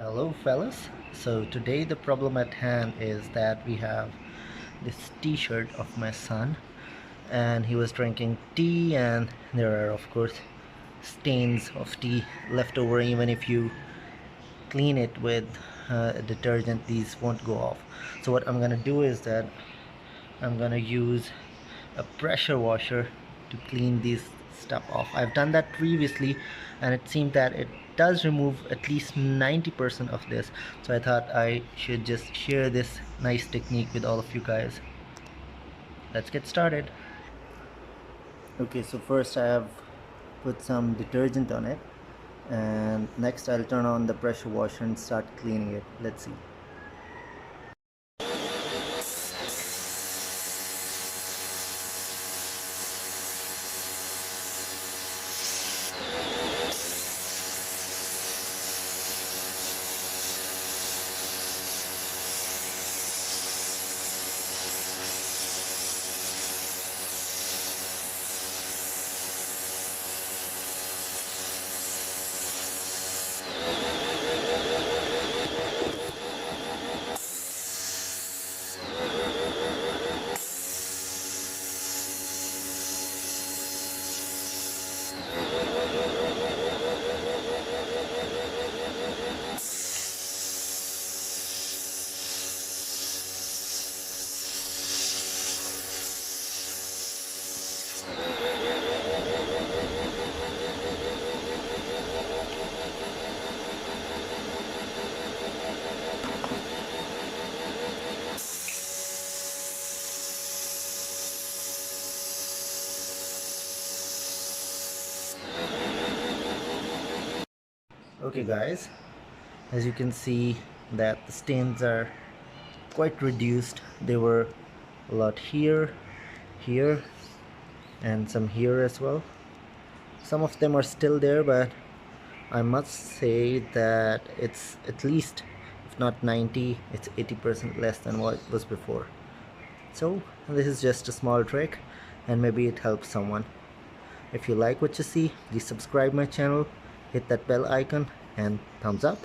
Hello fellas. So today the problem at hand is that we have this t-shirt of my son, and he was drinking tea, and there are of course stains of tea left over. Even if you clean it with detergent, these won't go off. So what I'm gonna do is that I'm gonna use a pressure washer to clean this stuff off. I've done that previously and it seemed that it does remove at least 90% of this. So I thought I should just share this nice technique with all of you guys. Let's get started. Okay, so first I have put some detergent on it, and next I'll turn on the pressure washer and start cleaning it. Let's see. Okay guys, as you can see that the stains are quite reduced. They were a lot here, here, and some here as well. Some of them are still there, but I must say that it's at least, if not 90, it's 80% less than what it was before. So this is just a small trick and maybe it helps someone. If you like what you see, please subscribe my channel, hit that bell icon, and thumbs up.